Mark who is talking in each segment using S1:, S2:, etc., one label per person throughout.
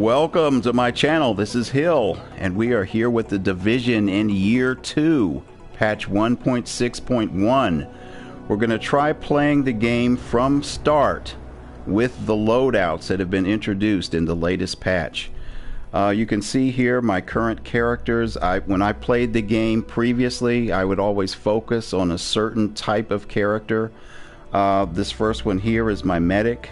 S1: Welcome to my channel. This is Hill, and we are here with the Division in Year 2, patch 1.6.1. We're going to try playing the game from start with the loadouts that have been introduced in the latest patch. You can see here my current characters. When I played the game previously, I would always focus on a certain type of character. This first one here is my medic.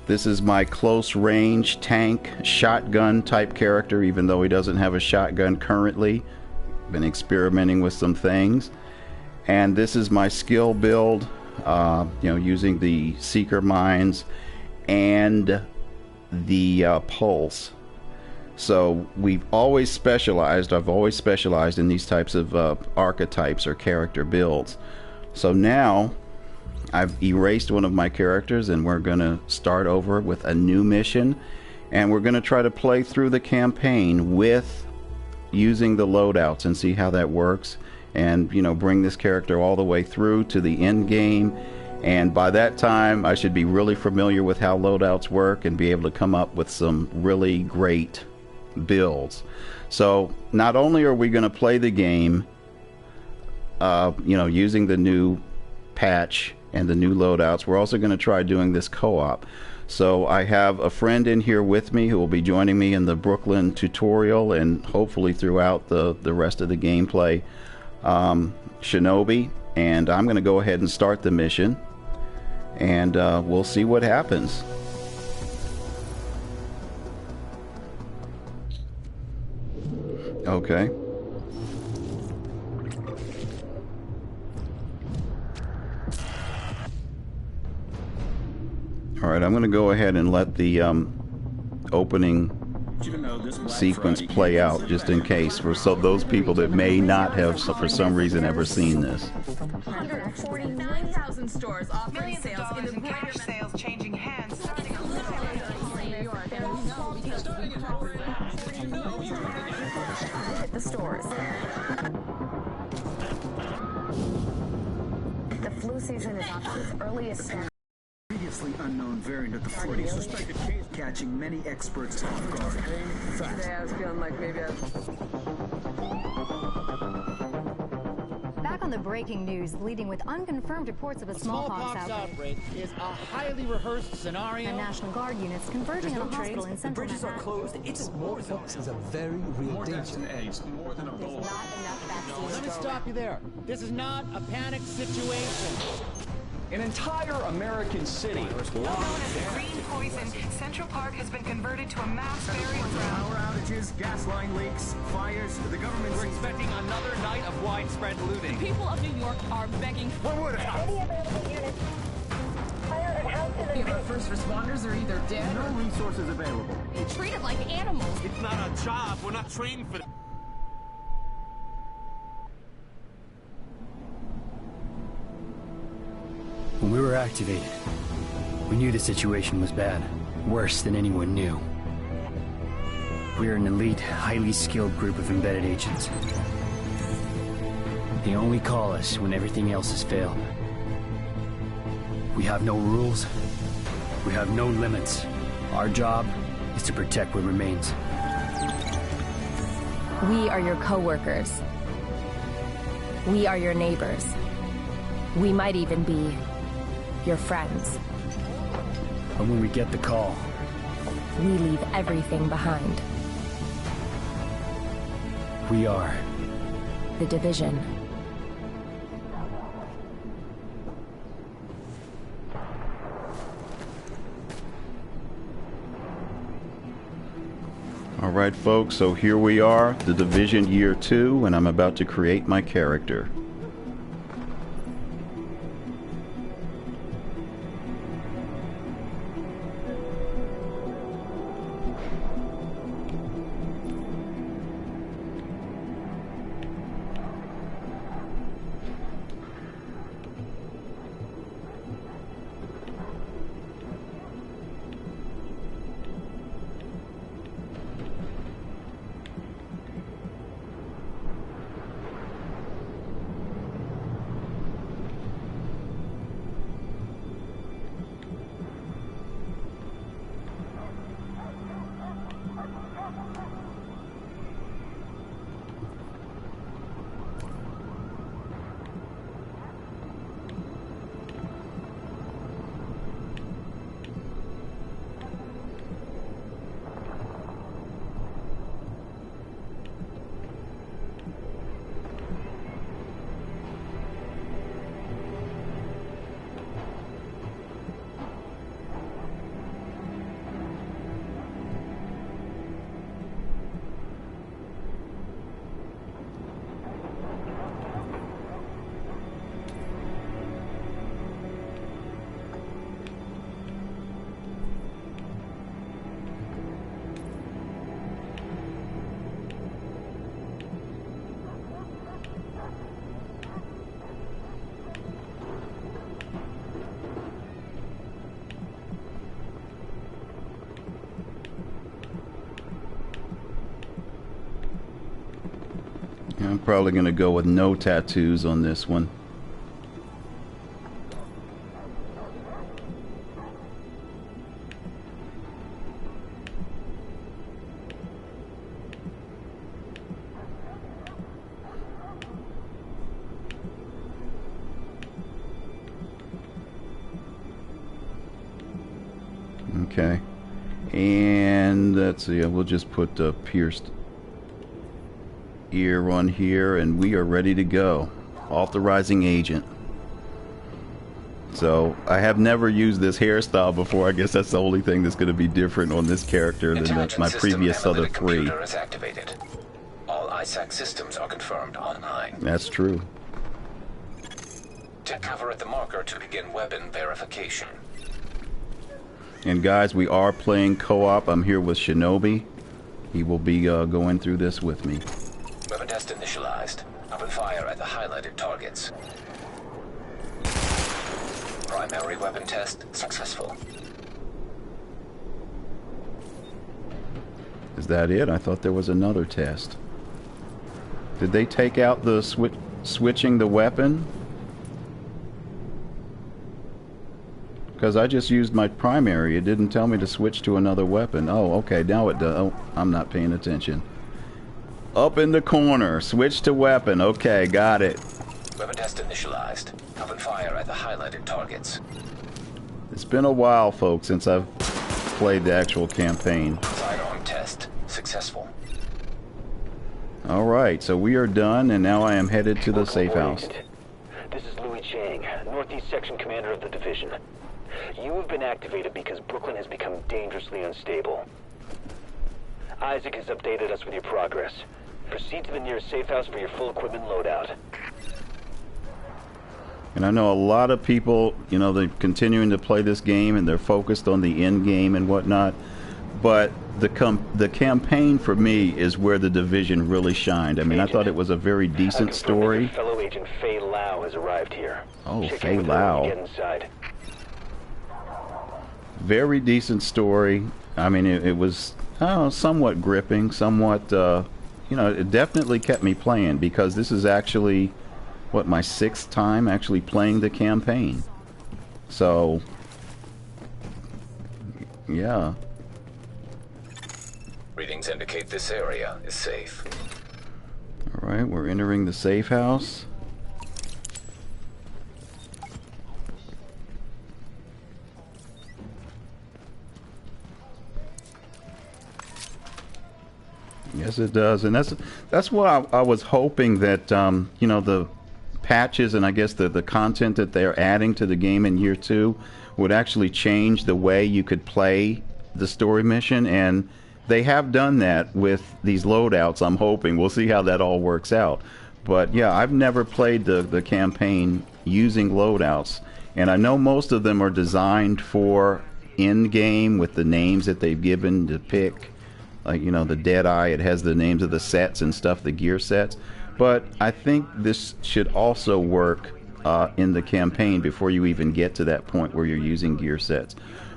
S1: This is my close range tank shotgun type character, even though he doesn't have a shotgun currently. Been experimenting with some things. And this is my skill build, using the seeker mines and the pulse. So I've always specialized in these types of archetypes or character builds. So now I've erased one of my characters, and we're going to start over with a new mission, and we're going to try to play through the campaign with using the loadouts and see how that works, and bring this character all the way through to the end game. And by that time I should be really familiar with how loadouts work and be able to come up with some really great builds. So not only are we going to play the game using the new patch and the new loadouts, we're also going to try doing this co-op. So I have a friend in here with me who will be joining me in the Brooklyn tutorial and hopefully throughout the rest of the gameplay, Shinobi, and I'm going to go ahead and start the mission, and we'll see what happens. Okay. Alright, I'm going to go ahead and let the opening sequence play out, just in case, for those people that may not have, for some reason, ever seen this.
S2: 149,000 stores offering sales in the cash sales changing hands. Hit the stores. The flu season is off to its earliest start.
S3: Previously unknown variant of the 40s suspected case catching many experts off guard.
S2: Today I was feeling like maybe
S4: Back on the breaking news, leading with unconfirmed reports of a smallpox
S5: outbreak is a highly rehearsed scenario.
S4: And National Guard units converging on a hospital in central
S6: Bridges are
S4: Manhattan.
S6: closed. It's smallpox is a very real danger.
S3: More than a
S4: There's not enough vaccines.
S5: Let me stop you there. This is not a panic situation.
S6: An entire American city was
S2: known as the Green Poison. Central Park has been converted to a mass burial ground.
S3: Power outages, gas line leaks, fires. The government
S7: We're expecting another night of widespread looting.
S8: The people of New York are begging for
S3: One word.
S8: any available units. Fire and house in the
S2: First responders are either dead
S3: No resources available.
S8: being treated like animals.
S7: It's not our job. We're not trained for that.
S9: When we were activated, we knew the situation was bad, worse than anyone knew. We are an elite, highly skilled group of embedded agents. They only call us when everything else has failed. We have no rules. We have no limits. Our job is to protect what remains.
S10: We are your co-workers. We are your neighbors. We might even be your friends.
S9: But when we get the call,
S10: We leave everything behind.
S9: we are
S10: The Division.
S1: Alright folks, so here we are, the Division Year 2, and I'm about to create my character. I'm probably going to go with no tattoos on this one. Okay. And let's see, we'll just put the pierced ear on here, and we are ready to go. Authorizing agent. So I have never used this hairstyle before. I guess that's the only thing that's going to be different on this character than my previous other three.
S11: Is activated. All ISAC systems are confirmed online.
S1: That's true.
S11: Take cover at the marker to begin weapon verification.
S1: And guys, we are playing co-op. I'm here with Shinobi. He will be going through this with me.
S11: Weapon test initialized. Open fire at the highlighted targets. Primary weapon test successful.
S1: Is that it? I thought there was another test. Did they take out the switching the weapon? Because I just used my primary. It didn't tell me to switch to another weapon. Oh, okay. Now it does. Oh, I'm not paying attention. Up in the corner. Switch to weapon. Okay, got it.
S11: Weapon test initialized. Open fire at the highlighted targets.
S1: It's been a while, folks, since I've played the actual campaign.
S11: Sidearm test successful.
S1: Alright, so we are done, and now I am headed to the safe house.
S12: This is Louis Chang, Northeast Section Commander of the Division. You have been activated because Brooklyn has become dangerously unstable. Isaac has updated us with your progress. Proceed to the nearest safe house for your full equipment loadout.
S1: And I know a lot of people, you know, they're continuing to play this game and they're focused on the end game and whatnot. But the campaign for me is where the Division really shined. I mean, I thought it was a very decent story.
S12: Fellow agent Fei Lau has arrived here.
S1: Oh, Fei Lau.
S12: Get inside.
S1: Very decent story. I mean, it was somewhat gripping, somewhat, you know, it definitely kept me playing because this is actually, what, my 6th time actually playing the campaign. So, yeah.
S11: Readings indicate this area is safe.
S1: Alright, we're entering the safe house. Yes, it does, and that's why I was hoping that you know, the patches and I guess the content that they're adding to the game in year 2 would actually change the way you could play the story mission, and they have done that with these loadouts. I'm hoping we'll see how that all works out. But yeah, I've never played the campaign using loadouts, and I know most of them are designed for end game with the names that they've given to pick. Like, you know, the Deadeye, it has the names of the sets and stuff, the gear sets. But I think this should also work in the campaign before you even get to that point where you're using gear sets.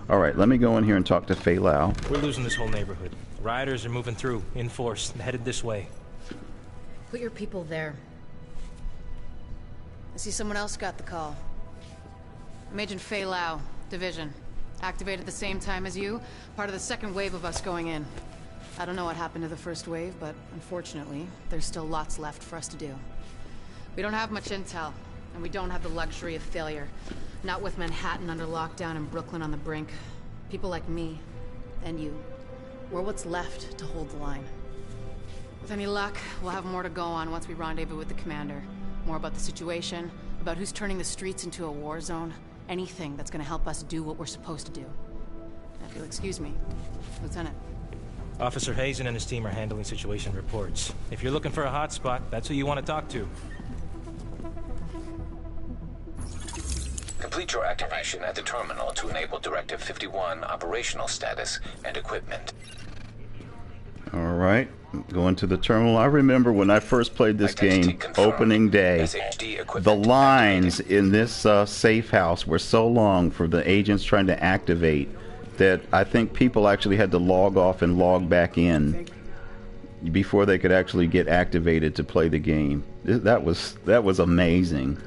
S1: All right, let me go in here and talk to Fei Lau.
S13: We're losing this whole neighborhood. Rioters are moving through, in force, headed this way.
S14: Put your people there. I see someone else got the call. I'm Agent Fei Lau, Division. Activated the same time as you, part of the second wave of us going in. I don't know what happened to the first wave, but unfortunately, there's still lots left for us to do. We don't have much intel, and we don't have the luxury of failure. Not with Manhattan under lockdown and Brooklyn on the brink. People like me, and you, we're what's left to hold the line. With any luck, we'll have more to go on once we rendezvous with the commander. More about the situation, about who's turning the streets into a war zone. Anything that's gonna help us do what we're supposed to do. If you'll excuse me, Lieutenant.
S13: Officer Hazen and his team are handling situation reports. If you're looking for a hotspot, that's who you want to talk to.
S11: Complete your activation at the terminal to enable Directive 51 operational status and equipment.
S1: All right, going to the terminal. I remember when I first played this game, opening day, the lines in this safe house were so long for the agents trying to activate that I think people actually had to log off and log back in before they could actually get activated to play the game. That was amazing.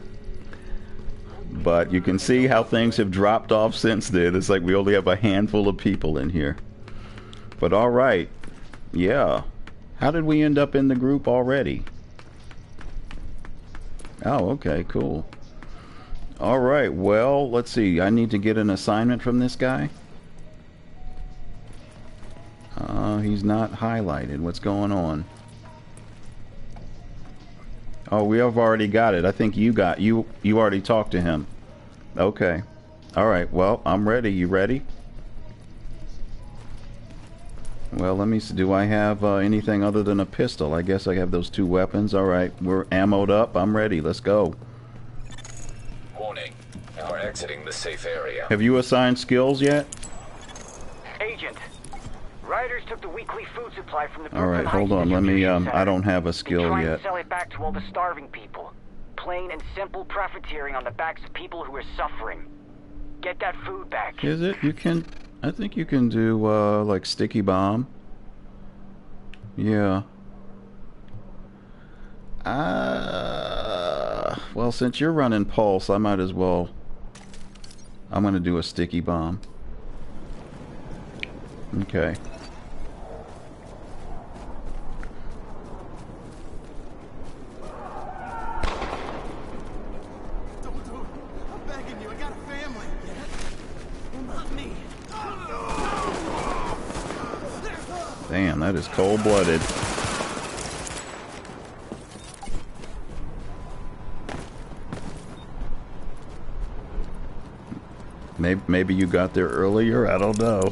S1: But you can see how things have dropped off since then. It's like we only have a handful of people in here. But all right. Yeah. How did we end up in the group already? Oh, okay, cool. All right, well, let's see. I need to get an assignment from this guy. He's not highlighted. What's going on? Oh, we have already got it. I think you already talked to him. Okay. All right, well, I'm ready. You ready? Well, let me see. Do I have anything other than a pistol? I guess I have those two weapons. All right, we're ammoed up. I'm ready. Let's go.
S11: Warning. We're exiting the safe area.
S1: Have you assigned skills yet?
S15: Agent, rioters took the weekly food supply from the
S1: All right, hold on. Let me, I don't have a skill
S15: try
S1: yet.
S15: And sell it back to all the starving people. Plain and simple profiteering on the backs of people who are suffering. Get that food back.
S1: Is it? You can... I think you can do, like, sticky bomb. Yeah. Well, since you're running pulse, I might as well... I'm gonna do a sticky bomb. Okay.
S7: Don't do it. I'm begging you. I got a family. Not me.
S1: Damn, that is cold-blooded. Maybe you got there earlier? I don't know.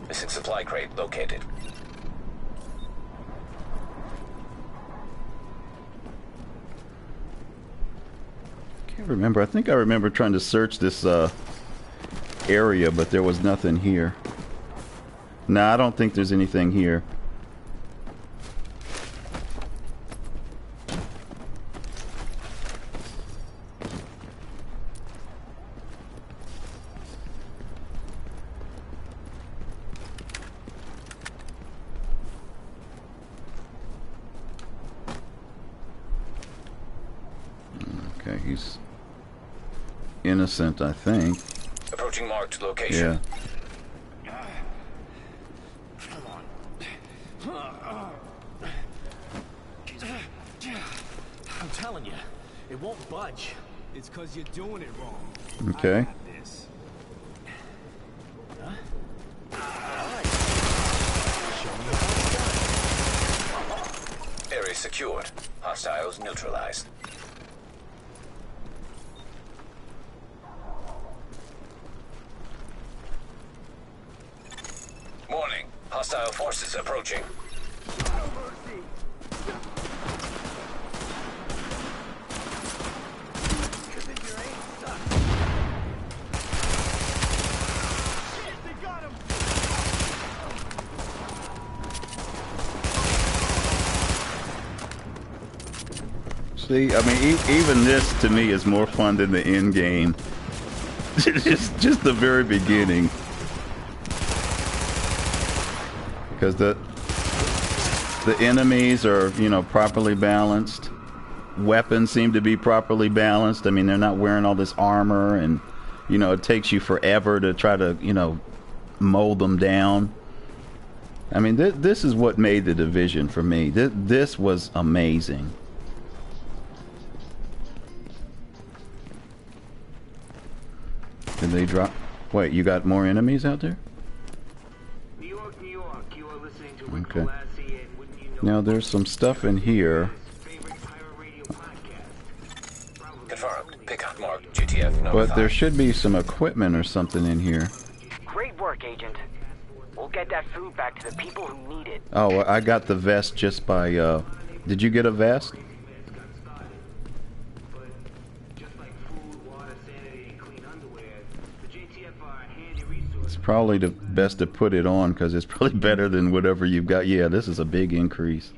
S11: Missing supply crate located.
S1: Can't remember. I think I remember trying to search this area, but there was nothing here. No, I don't think there's anything here. Okay, he's innocent, I think.
S11: Approaching marked location.
S1: Yeah.
S7: I'm telling you, it won't budge. It's because you're doing it wrong.
S1: Okay.
S7: I got this. Huh?
S11: Area secured. Hostiles neutralized. Warning. Hostile forces approaching.
S1: See, I mean, even this to me is more fun than the end game. just the very beginning, because the enemies are, you know, properly balanced. Weapons seem to be properly balanced. I mean, they're not wearing all this armor, and you know, it takes you forever to try to, you know, mow them down. I mean, this is what made the Division for me. This was amazing. Did they drop? Wait, you got more enemies out there?
S15: New York, New York. You are listening to
S1: Okay.
S15: Clancy, and wouldn't you know
S1: Now there's some stuff in here.
S11: Confirmed. Pickup marked GTF notified.
S1: But there should be some equipment or something in here.
S15: Great work, Agent. We'll get that food back to the people who need it.
S1: Oh, I got the vest just by, did you get a vest? It's probably the best to put it on, because it's probably better than whatever you've got. Yeah, this is a big increase.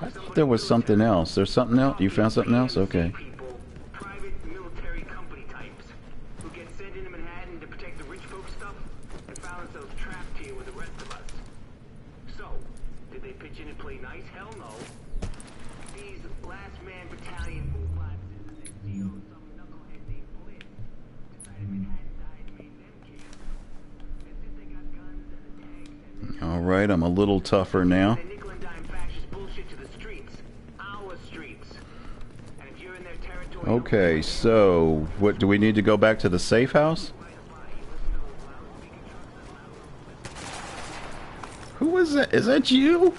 S1: I thought there was something else. There's something else? You found something else? Okay.
S15: deciding to protect the rich folk stuff and found themselves trapped here with the rest of us. So, did they pitch in and play nice? Hell no. These last man battalion bootbots and some knucklehead named Blitz decided Manhattan died and made them king. And since they got guns and the tanks and
S1: All right, I'm a little tougher now.
S15: nickel and dime fascist bullshit to the streets. Our streets. And if you're in their territory...
S1: Okay, so what do we need to go back to the safe house? Who was that? Is that you?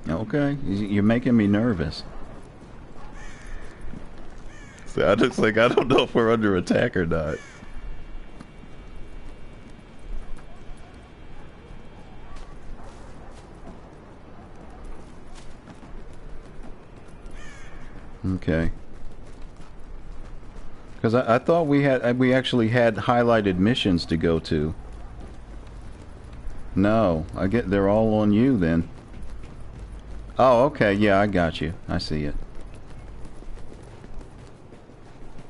S1: Okay, you're making me nervous. So it looks like I don't know if we're under attack or not. Okay. Because I thought we actually had highlighted missions to go to. No, they're all on you then. Oh, okay, yeah, I got you. I see it.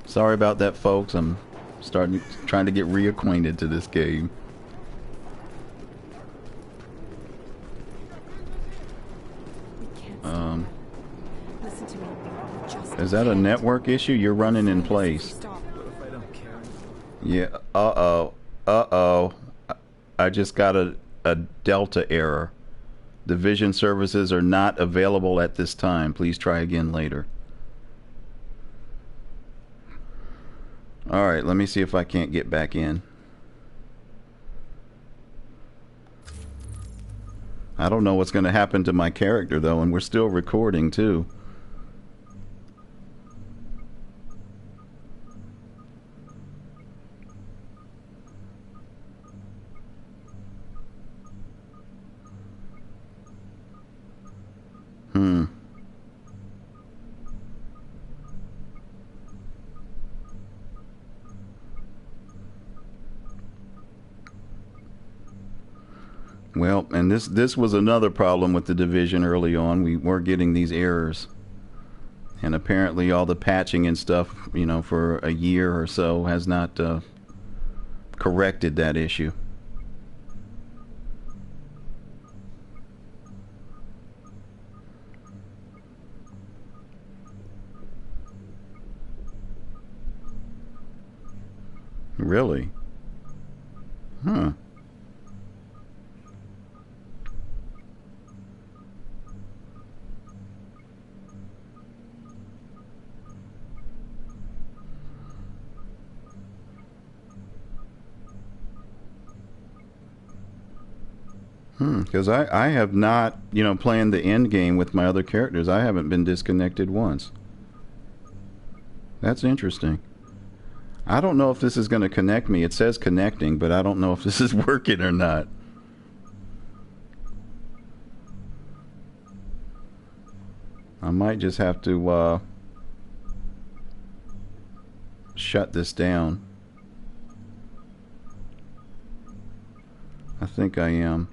S1: Sorry about that, folks. I'm trying to get reacquainted to this game. Is that a network issue? You're running in place. Yeah. Uh-oh. I just got a Delta error. Division services are not available at this time. Please try again later. Alright, let me see if I can't get back in. I don't know what's going to happen to my character, though, and we're still recording, too. Well, and this was another problem with the Division early on. We were getting these errors. And apparently all the patching and stuff, you know, for a year or so has not corrected that issue. Really? Huh. Because I have not, you know, playing the end game with my other characters, I haven't been disconnected once. That's interesting. I don't know if this is going to connect me. It says connecting, but I don't know if this is working or not. I might just have to shut this down. I think I am.